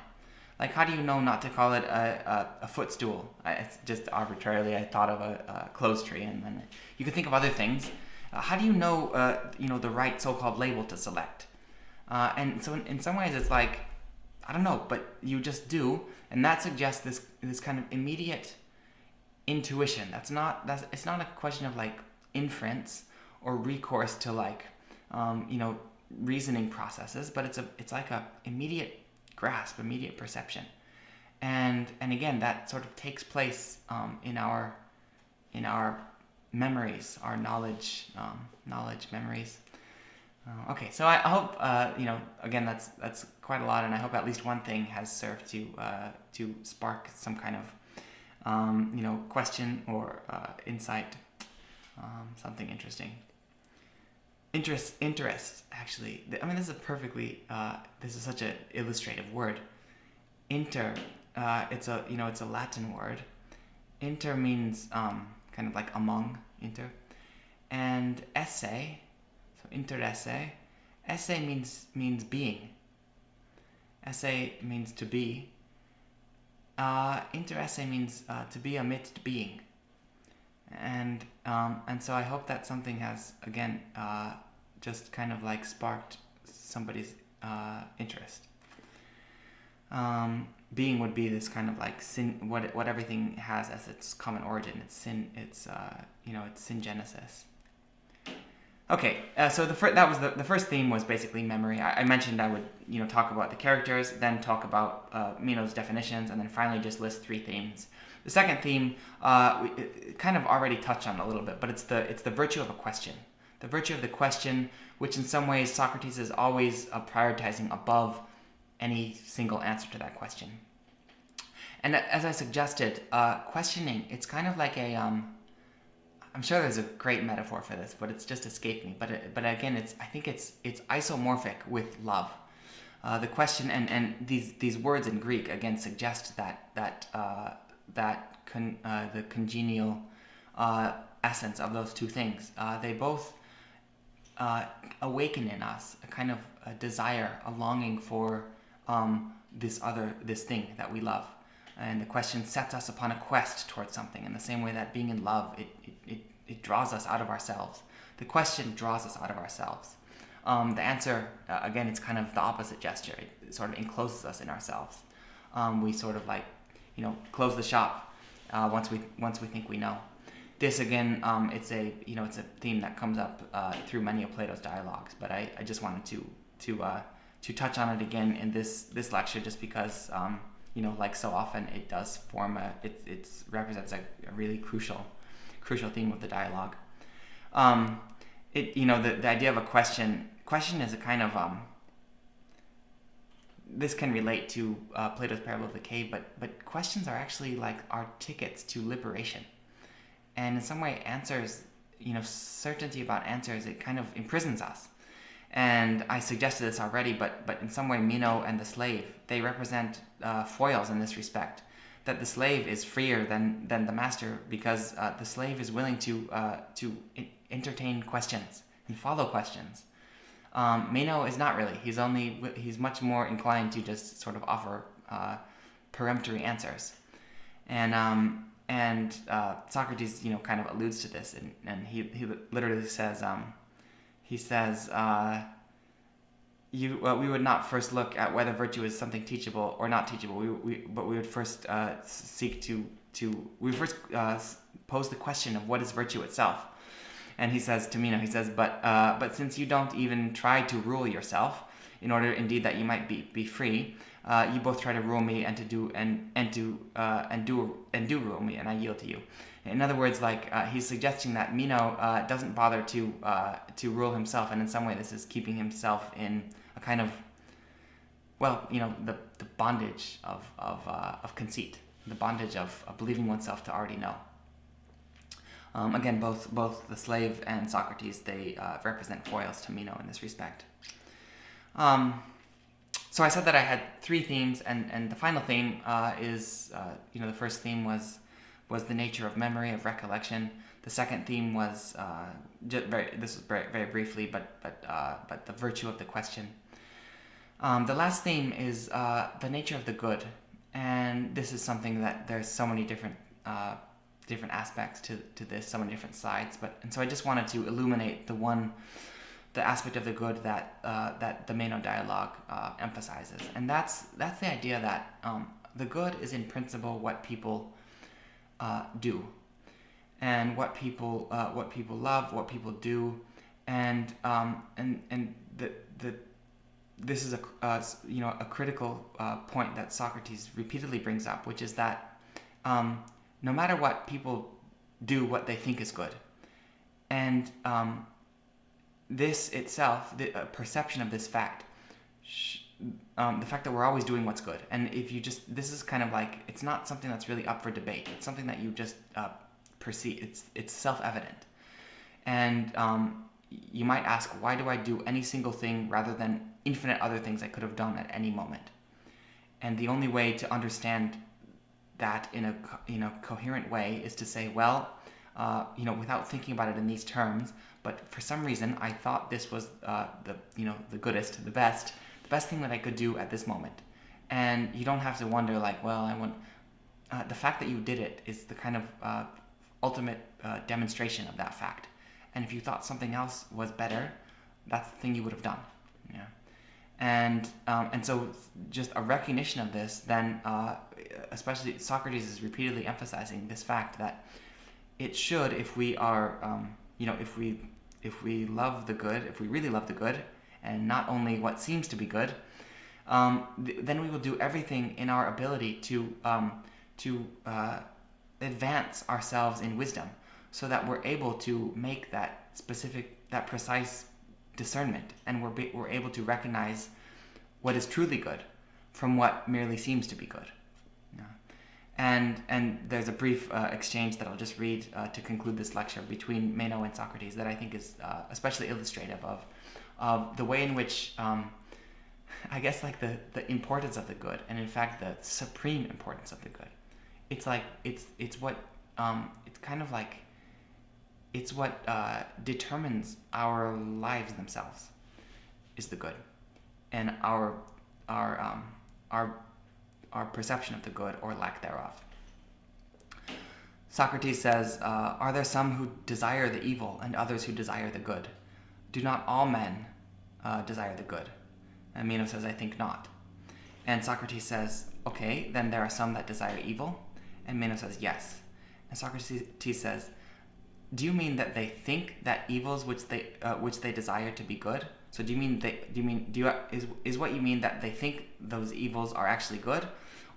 How do you know not to call it a footstool? It's just arbitrarily, I thought of a clothes tree, and then you could think of other things. How do you know, the right so-called label to select? And so in some ways it's I don't know, but you just do, and that suggests this kind of immediate intuition. It's not a question of inference or recourse to reasoning processes, but it's like a immediate grasp, immediate perception. and again, that sort of takes place in our memories, our knowledge memories. Okay, so I hope again, that's quite a lot, and I hope at least one thing has served to spark some kind of question or insight, something interesting. Interest. Actually, I mean, this is such an illustrative word. Inter. It's a Latin word. Inter means kind of like among, inter, and esse. So interesse. Esse means being. Esse means to be. Interesse means to be amidst being. And so I hope that something has again just kind of like sparked somebody's interest. Being would be this kind of like sin, what everything has as its common origin. It's sin. It's it's syngenesis. Okay, so that was the first theme was basically memory. I mentioned I would talk about the characters, then talk about Meno's definitions, and then finally just list 3 themes. The second theme we kind of already touched on a little bit, but it's the virtue of a question. The virtue of the question, which in some ways Socrates is always prioritizing above any single answer to that question. And as I suggested, questioning, it's kind of like a I'm sure there's a great metaphor for this, but it's just escaped me. But again, I think it's isomorphic with love. The question and these words in Greek again suggest the congenial essence of those two things. They both awaken in us a kind of a desire, a longing for this thing that we love. And the question sets us upon a quest towards something in the same way that being in love, it draws us out of ourselves. The question draws us out of ourselves. The answer, again, it's kind of the opposite gesture. It sort of encloses us in ourselves. We sort of like, close the shop once we think we know. This again, it's a theme that comes up through many of Plato's dialogues. But I just wanted to touch on it again in this lecture, just because like so often it does form it represents a really crucial theme of the dialogue. The idea of a question is a kind of this can relate to Plato's parable of the cave, but questions are actually like our tickets to liberation. And in some way, answers, certainty about answers, it kind of imprisons us. And I suggested this already, but in some way, Meno and the slave, they represent foils in this respect. That the slave is freer than the master, because the slave is willing to entertain questions and follow questions. Meno is not really. He's much more inclined to just sort of offer peremptory answers. And Socrates, kind of alludes to this, and he literally says, we would not first look at whether virtue is something teachable or not teachable. But we would first pose the question of what is virtue itself. And he says to Meno, but since you don't even try to rule yourself, in order indeed that you might be free, you both try to rule me and do rule me, and I yield to you. In other words, he's suggesting that Meno doesn't bother to rule himself, and in some way this is keeping himself in a kind of, the bondage of conceit, the bondage of believing oneself to already know. Again, both the slave and Socrates, they represent foils to Meno in this respect. So I said that I had 3 themes, and the final theme is, the first theme was the nature of memory, of recollection. The second theme was very briefly, but the virtue of the question. The last theme is the nature of the good, and this is something that there's so many different aspects to this, so many different sides. And so I just wanted to illuminate the aspect of the good that the Mano Dialogue emphasizes, and that's the idea that the good is in principle what people do, and what people love, what people do, and this is a critical point that Socrates repeatedly brings up, which is that no matter what, people do what they think is good, and this itself, the perception of this fact, the fact that we're always doing what's good, and if you just, this is kind of like, it's not something that's really up for debate. It's something that you just perceive. It's self-evident, and you might ask, why do I do any single thing rather than infinite other things I could have done at any moment? And the only way to understand that in a coherent way is to say, well, without thinking about it in these terms, but for some reason I thought this was the goodest, the best thing that I could do at this moment. And you don't have to wonder like, well, I want. The fact that you did it is the kind of ultimate demonstration of that fact. And if you thought something else was better, that's the thing you would have done. Yeah. And so just a recognition of this, then especially Socrates is repeatedly emphasizing this fact that it should, if we are, if we love the good, if we really love the good, and not only what seems to be good, then we will do everything in our ability to advance ourselves in wisdom, so that we're able to make that precise discernment, and we're able to recognize what is truly good from what merely seems to be good. Yeah. And there's a brief exchange that I'll just read to conclude this lecture between Meno and Socrates that I think is especially illustrative of the way in which I guess like the importance of the good, and in fact the supreme importance of the good. It's like it's what it's kind of like it's what determines our lives themselves is the good, and our perception of the good or lack thereof. Socrates says, "Are there some who desire the evil and others who desire the good? Do not all men desire the good?" And Meno says, "I think not." And Socrates says, "Okay, then there are some that desire evil." And Meno says, "Yes." And Socrates says, "Do you mean that they think that evils which they desire to be good? So is what you mean that they think those evils are actually good,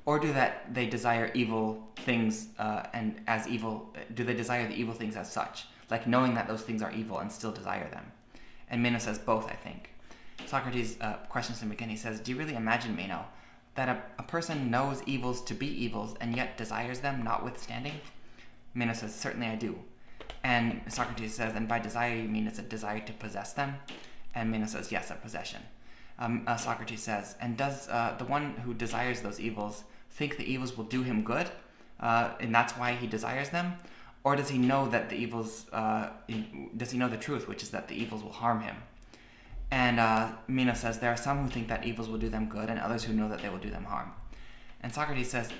or do that they desire evil things and as evil? Do they desire the evil things as such, like knowing that those things are evil and still desire them?" And Meno says, "Both, I think." Socrates questions him again. He says, "Do you really imagine, Meno, that a person knows evils to be evils and yet desires them notwithstanding?" Meno says, "Certainly I do." And Socrates says, "And by desire you mean it's a desire to possess them?" And Meno says, "Yes, a possession." Socrates says, "And does the one who desires those evils think the evils will do him good, and that's why he desires them? Or does he know that the evils, does he know the truth, which is that the evils will harm him?" And Meno says, "There are some who think that evils will do them good, and others who know that they will do them harm." And Socrates says,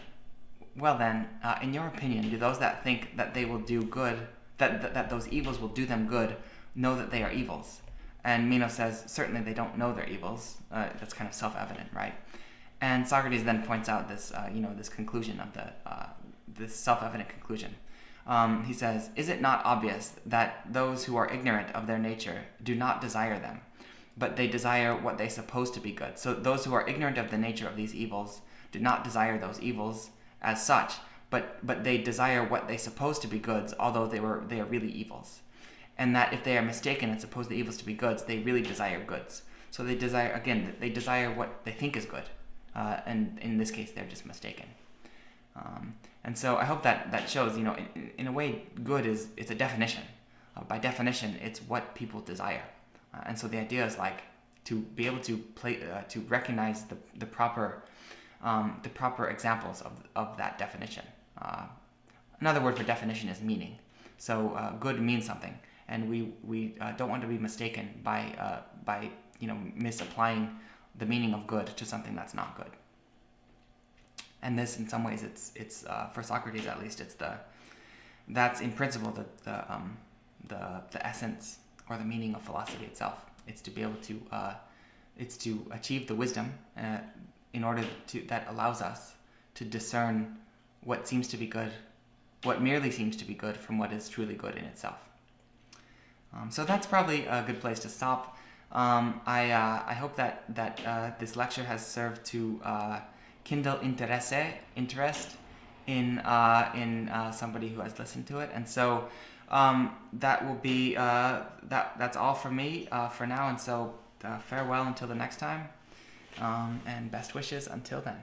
"Well then, in your opinion, do those that think that they will do good, that those evils will do them good, know that they are evils?" And Meno says, "Certainly they don't know they're evils." That's kind of self-evident, right? And Socrates then points out this, this conclusion of this self-evident conclusion. He says, "Is it not obvious that those who are ignorant of their nature do not desire them, but they desire what they suppose to be good? So those who are ignorant of the nature of these evils do not desire those evils as such, but they desire what they suppose to be goods, although they are really evils. And that if they are mistaken and suppose the evils to be goods, they really desire goods. So they desire what they think is good, and in this case, they're just mistaken." And so I hope that shows, in a way, good it's a definition. By definition, it's what people desire. And so the idea is like to be able to to recognize the proper examples of that definition. Another word for definition is meaning. So good means something, and we don't want to be mistaken by misapplying the meaning of good to something that's not good. And this, in some ways, it's for Socrates at least, that's in principle the essence or the meaning of philosophy itself. It's to be able to it's to achieve the wisdom in order that allows us to discern what seems to be good, what merely seems to be good, from what is truly good in itself. So that's probably a good place to stop. I hope that this lecture has served to kindle interest in somebody who has listened to it, and so that will be that's all for me for now, and so farewell until the next time, and best wishes until then.